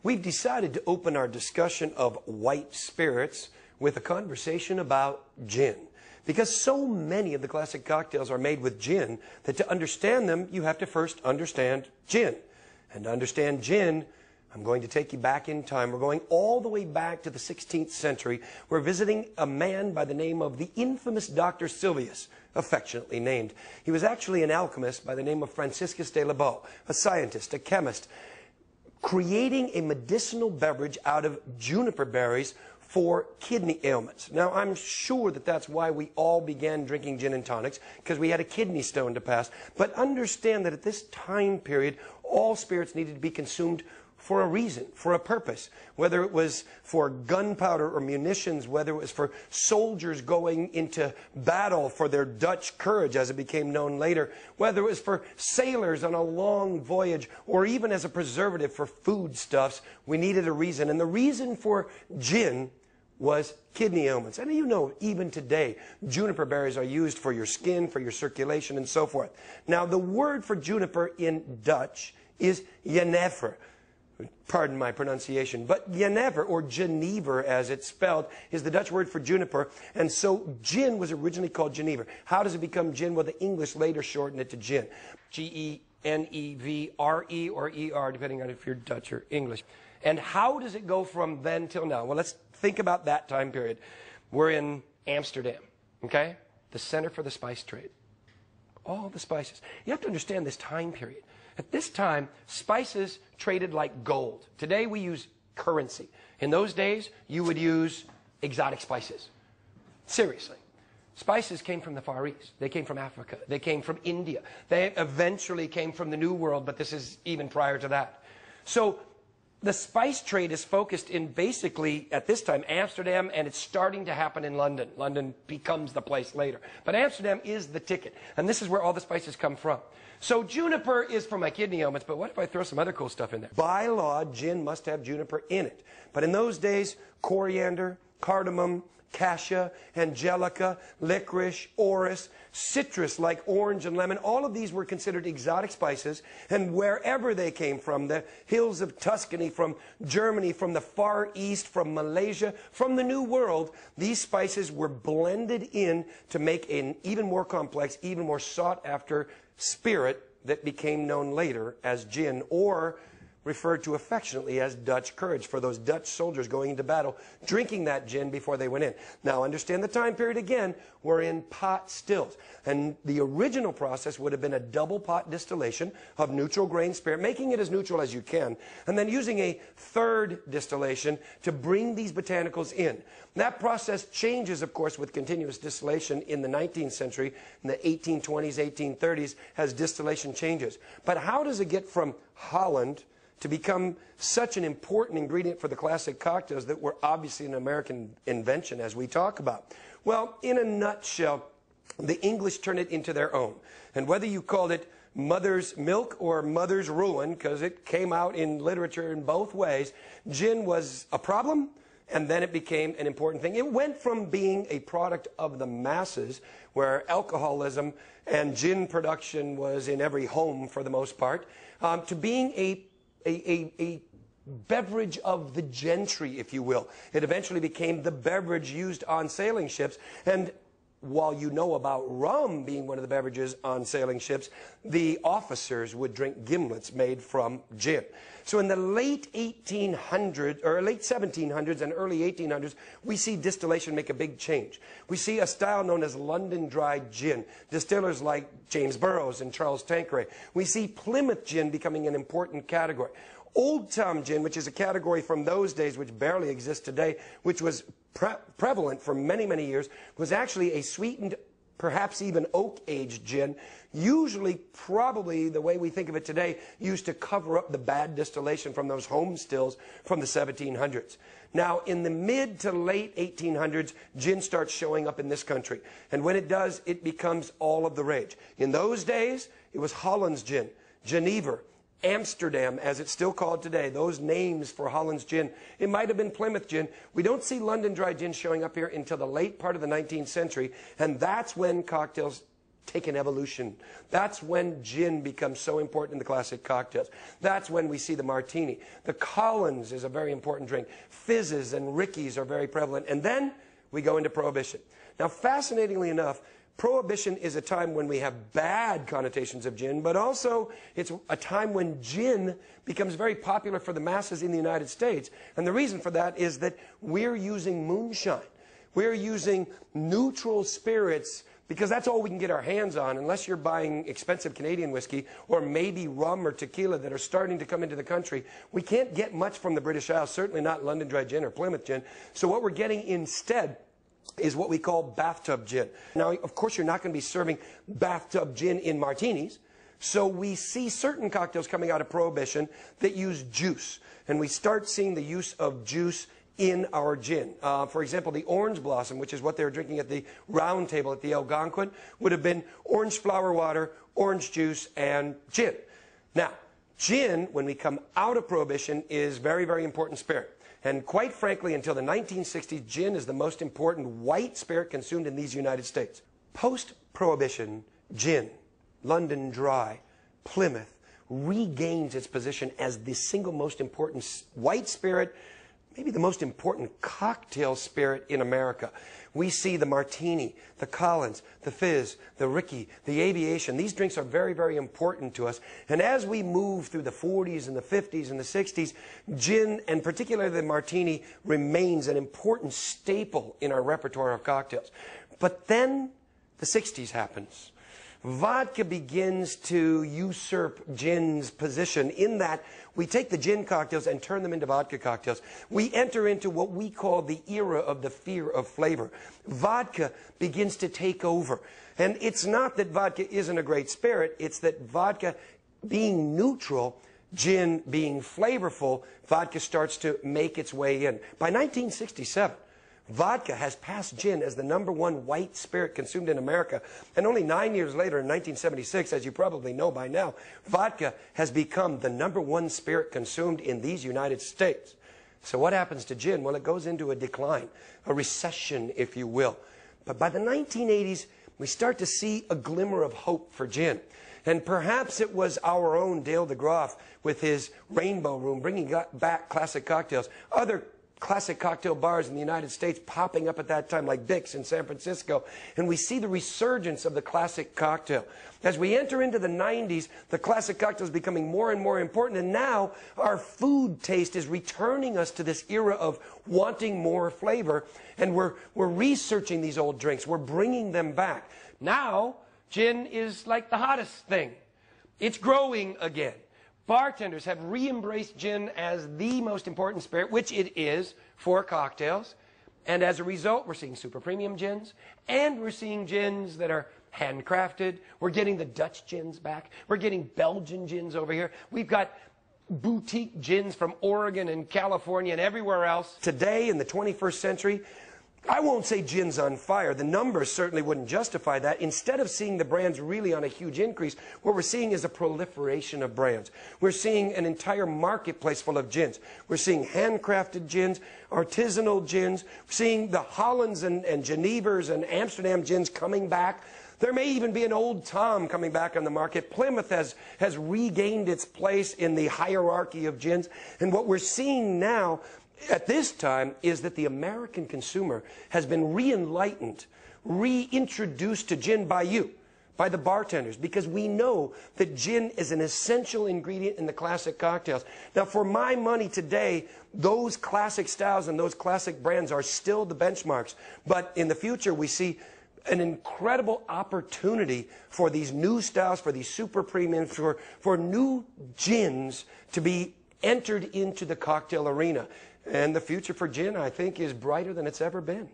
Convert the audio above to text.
We've decided to open our discussion of white spirits with a conversation about gin. Because so many of the classic cocktails are made with gin that to understand them, you have to first understand gin. And to understand gin, I'm going to take you back in time. We're going all the way back to the 16th century. We're visiting a man by the name of the infamous Dr. Sylvius, affectionately named. He was actually an alchemist by the name of Franciscus de Laboe, a scientist, a chemist, creating a medicinal beverage out of juniper berries for kidney ailments. Now, I'm sure that that's why we all began drinking gin and tonics, because we had a kidney stone to pass. But understand that at this time period, all spirits needed to be consumed for a reason, for a purpose, whether it was for gunpowder or munitions, whether it was for soldiers going into battle for their Dutch courage, as it became known later, whether it was for sailors on a long voyage, or even as a preservative for foodstuffs, we needed a reason. And the reason for gin was kidney ailments. And you know, even today, juniper berries are used for your skin, for your circulation, and so forth. Now, the word for juniper in Dutch is jenever. Pardon my pronunciation, but jenever, or Genever as it's spelled, is the Dutch word for juniper, and so gin was originally called Genever. How does it become gin? Well, the English later shortened it to gin. G-E-N-E-V-R-E or E-R, depending on if you're Dutch or English. And how does it go from then till now? Well, let's think about that time period. We're in Amsterdam, okay? The center for the spice trade. All the spices. You have to understand this time period. At this time, spices traded like gold. Today we use currency. In those days, you would use exotic spices. Seriously. Spices came from the Far East. They came from Africa. They came from India. They eventually came from the New World, but this is even prior to that. So the spice trade is focused in basically, at this time, Amsterdam, and it's starting to happen in London. London becomes the place later. But Amsterdam is the ticket, and this is where all the spices come from. So juniper is for my kidney ailments, but what if I throw some other cool stuff in there? By law, gin must have juniper in it. But in those days, coriander, cardamom, cassia, angelica, licorice, orris, citrus like orange and lemon, all of these were considered exotic spices, and wherever they came from, the hills of Tuscany, from Germany, from the Far East, from Malaysia, from the New World, these spices were blended in to make an even more complex, even more sought after spirit that became known later as gin, or referred to affectionately as Dutch courage, for those Dutch soldiers going into battle, drinking that gin before they went in. Now, understand the time period again. We're in pot stills. And the original process would have been a double pot distillation of neutral grain spirit, making it as neutral as you can, and then using a third distillation to bring these botanicals in. That process changes, of course, with continuous distillation in the 19th century, in the 1820s, 1830s, as distillation changes. But how does it get from Holland to become such an important ingredient for the classic cocktails that were obviously an American invention, as we talk about? Well, in a nutshell, the English turned it into their own. And whether you called it mother's milk or mother's ruin, because it came out in literature in both ways, gin was a problem, and then it became an important thing. It went from being a product of the masses, where alcoholism and gin production was in every home for the most part, to being a beverage of the gentry, if you will. It eventually became the beverage used on sailing ships. And while you know about rum being one of the beverages on sailing ships, the officers would drink gimlets made from gin. So in the late 1800s, or late 1700s and early 1800s, we see distillation make a big change. We see a style known as London dry gin. Distillers like James Burroughs and Charles Tanqueray. We see Plymouth gin becoming an important category. Old Tom gin, which is a category from those days which barely exists today, which was prevalent for many, many years, was actually a sweetened, perhaps even oak-aged gin, usually, probably, the way we think of it today, used to cover up the bad distillation from those home stills from the 1700s. Now, in the mid to late 1800s, gin starts showing up in this country. And when it does, it becomes all of the rage. In those days, it was Holland's gin, Genever, Amsterdam, as it's still called today, those names for Holland's gin. It might have been Plymouth gin. We don't see London dry gin showing up here until the late part of the 19th century, and that's when cocktails take an evolution. That's when gin becomes so important in the classic cocktails. That's when we see the martini. The Collins is a very important drink. Fizzes and Rickeys are very prevalent. And then we go into Prohibition. Now, fascinatingly enough, Prohibition is a time when we have bad connotations of gin, but also it's a time when gin becomes very popular for the masses in the United States. And the reason for that is that we're using moonshine. We're using neutral spirits because that's all we can get our hands on, unless you're buying expensive Canadian whiskey or maybe rum or tequila that are starting to come into the country. We can't get much from the British Isles, certainly not London Dry Gin or Plymouth Gin. So what we're getting instead is what we call bathtub gin. Now, of course, you're not going to be serving bathtub gin in martinis. So we see certain cocktails coming out of Prohibition that use juice. And we start seeing the use of juice in our gin. For example, the orange blossom, which is what they were drinking at the round table at the Algonquin, would have been orange flower water, orange juice, and gin. Now, gin, when we come out of Prohibition, is very, very important spirit. And quite frankly, until the 1960s, gin is the most important white spirit consumed in these United States. Post-Prohibition, gin, London Dry, Plymouth, regains its position as the single most important white spirit, maybe the most important cocktail spirit in America. We see the martini, the Collins, the fizz, the Rickey, the aviation. These drinks are very, very important to us. And as we move through the 40s and the 50s and the 60s, gin, and particularly the martini, remains an important staple in our repertoire of cocktails. But then the 60s happens. Vodka begins to usurp gin's position in that we take the gin cocktails and turn them into vodka cocktails. We enter into what we call the era of the fear of flavor. Vodka begins to take over. And it's not that vodka isn't a great spirit, it's that vodka being neutral, gin being flavorful, vodka starts to make its way in. By 1967, vodka has passed gin as the #1 white spirit consumed in America. And only 9 years later, in 1976, as you probably know by now, vodka has become the #1 spirit consumed in these United States. So what happens to gin? Well, it goes into a decline, a recession, if you will. But by the 1980s, we start to see a glimmer of hope for gin. And perhaps it was our own Dale DeGroff with his Rainbow Room, bringing back classic cocktails. Other classic cocktail bars in the United States popping up at that time, like Dick's in San Francisco. And we see the resurgence of the classic cocktail. As we enter into the 90s, the classic cocktail is becoming more and more important. And now our food taste is returning us to this era of wanting more flavor. And we're researching these old drinks. We're bringing them back. Now, gin is like the hottest thing. It's growing again. Bartenders have re-embraced gin as the most important spirit, which it is for cocktails. And as a result, we're seeing super premium gins, and we're seeing gins that are handcrafted. We're getting the Dutch gins back. We're getting Belgian gins over here. We've got boutique gins from Oregon and California and everywhere else. Today, in the 21st century, I won't say gin's on fire. The numbers certainly wouldn't justify that. Instead of seeing the brands really on a huge increase, what we're seeing is a proliferation of brands. We're seeing an entire marketplace full of gins. We're seeing handcrafted gins, artisanal gins. We're seeing the Hollands and Genevers and Amsterdam gins coming back. There may even be an Old Tom coming back on the market. Plymouth has regained its place in the hierarchy of gins. And what we're seeing now at this time is that the American consumer has been re-enlightened, reintroduced to gin by you, by the bartenders, because we know that gin is an essential ingredient in the classic cocktails. Now, for my money today, those classic styles and those classic brands are still the benchmarks. But in the future, we see an incredible opportunity for these new styles, for these super premiums, for new gins to be entered into the cocktail arena. And the future for gin, I think, is brighter than it's ever been.